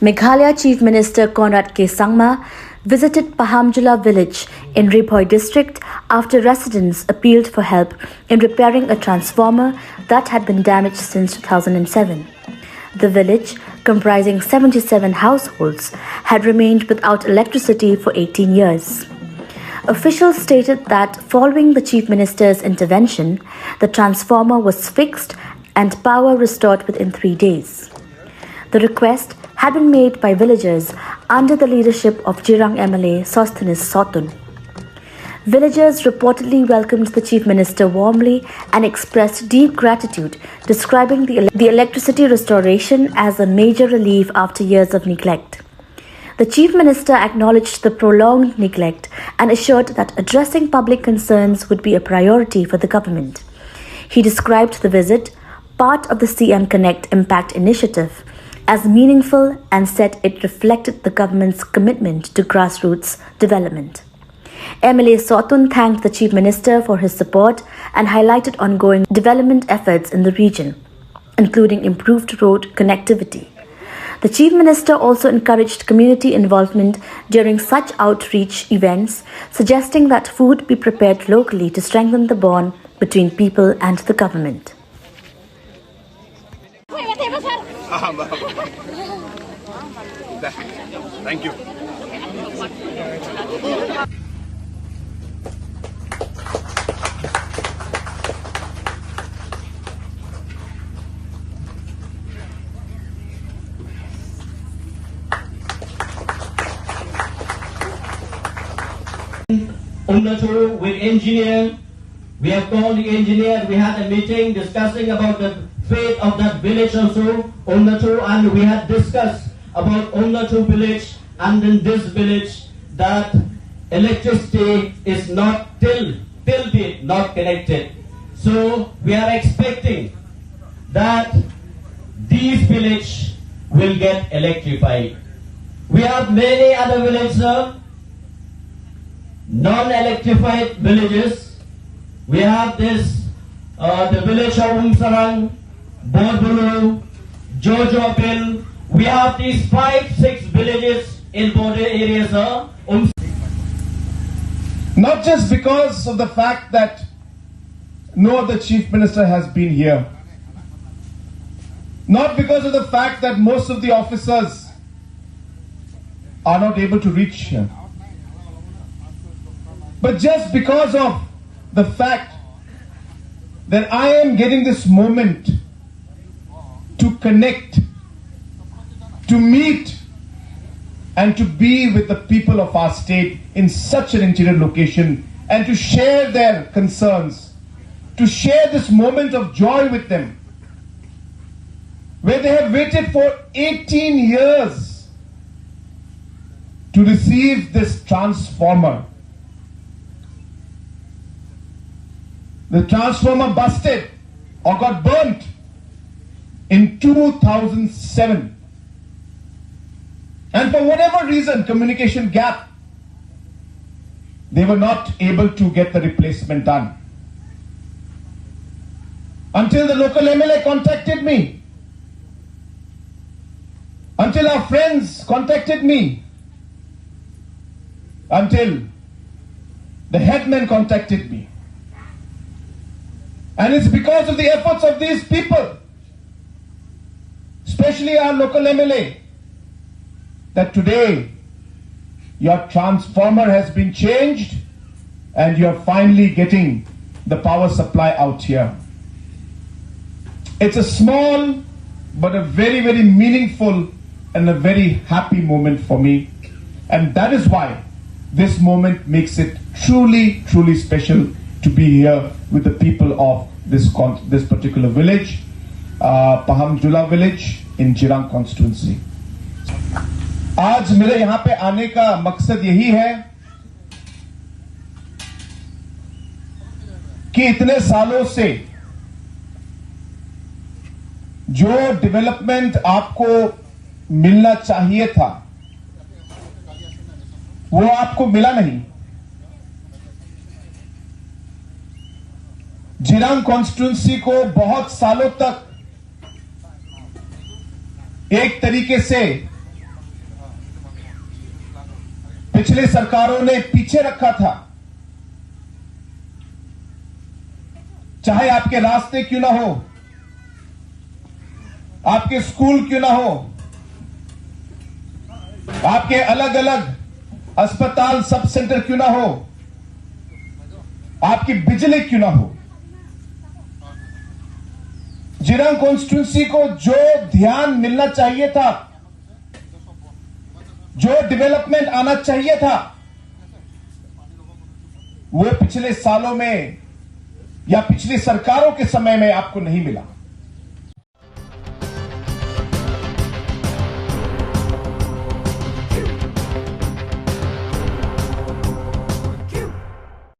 Meghalaya Chief Minister Conrad K. Sangma visited Pahamjula village in Riphoi district after residents appealed for help in repairing a transformer that had been damaged since 2007. The village, comprising 77 households, had remained without electricity for 18 years. Officials stated that following the Chief Minister's intervention, the transformer was fixed and power restored within 3 days. The request had been made by villagers under the leadership of Jirang MLA Sosthenes Sotun. Villagers reportedly welcomed the Chief Minister warmly and expressed deep gratitude, describing the electricity restoration as a major relief after years of neglect. The Chief Minister acknowledged the prolonged neglect and assured that addressing public concerns would be a priority for the government. He described the visit, part of the CM Connect Impact Initiative, as meaningful and said it reflected the government's commitment to grassroots development. MLA Sotun thanked the Chief Minister for his support and highlighted ongoing development efforts in the region, including improved road connectivity. The Chief Minister also encouraged community involvement during such outreach events, suggesting that food be prepared locally to strengthen the bond between people and the government. Thank you. Umnatu with engineer. We have called the engineer. We had a meeting discussing about the fate of that village also, Umnatu, and we had discussed about Umnatu village and in this village that electricity is not till date not connected. So we are expecting that these village will get electrified. We have many other villages, non-electrified villages. We have this, the village of Umsarang, Borbulu, Jojo Bill. We have these 5-6 villages in border areas. Not just because of the fact that no other Chief Minister has been here. Not because of the fact that most of the officers are not able to reach here. But just because of the fact that I am getting this moment to connect, to meet and to be with the people of our state in such an interior location and to share their concerns, to share this moment of joy with them, where they have waited for 18 years to receive this transformer. The transformer busted or got burnt in 2007. And for whatever reason, communication gap, they were not able to get the replacement done. Until the local MLA contacted me. Until our friends contacted me. Until the headman contacted me. And it's because of the efforts of these people, especially our local MLA, that today your transformer has been changed and you're finally getting the power supply out here. It's a small but a very, very meaningful and a very happy moment for me. And that is why this moment makes it truly, truly special to be here with the people of this particular village, Pahamjula village in Jirang constituency. आज मेरे यहाँ पे आने का मकसद यही है कि इतने सालों से जो डेवलपमेंट आपको मिलना चाहिए था वो आपको मिला नहीं। जिरांग कॉन्स्टिट्यूंसी को बहुत सालों तक एक तरीके से पिछले सरकारों ने पीछे रखा था। चाहे आपके रास्ते क्यों ना हो, आपके स्कूल क्यों ना हो, आपके अलग अलग अस्पताल सब सेंटर क्यों ना हो, आपकी बिजली क्यों ना हो, जिरंग कॉन्स्टिट्यूंसी को जो ध्यान मिलना चाहिए था, जो डेवलपमेंट आना चाहिए था, वो पिछले सालों में या पिछली सरकारों के समय में आपको नहीं मिला।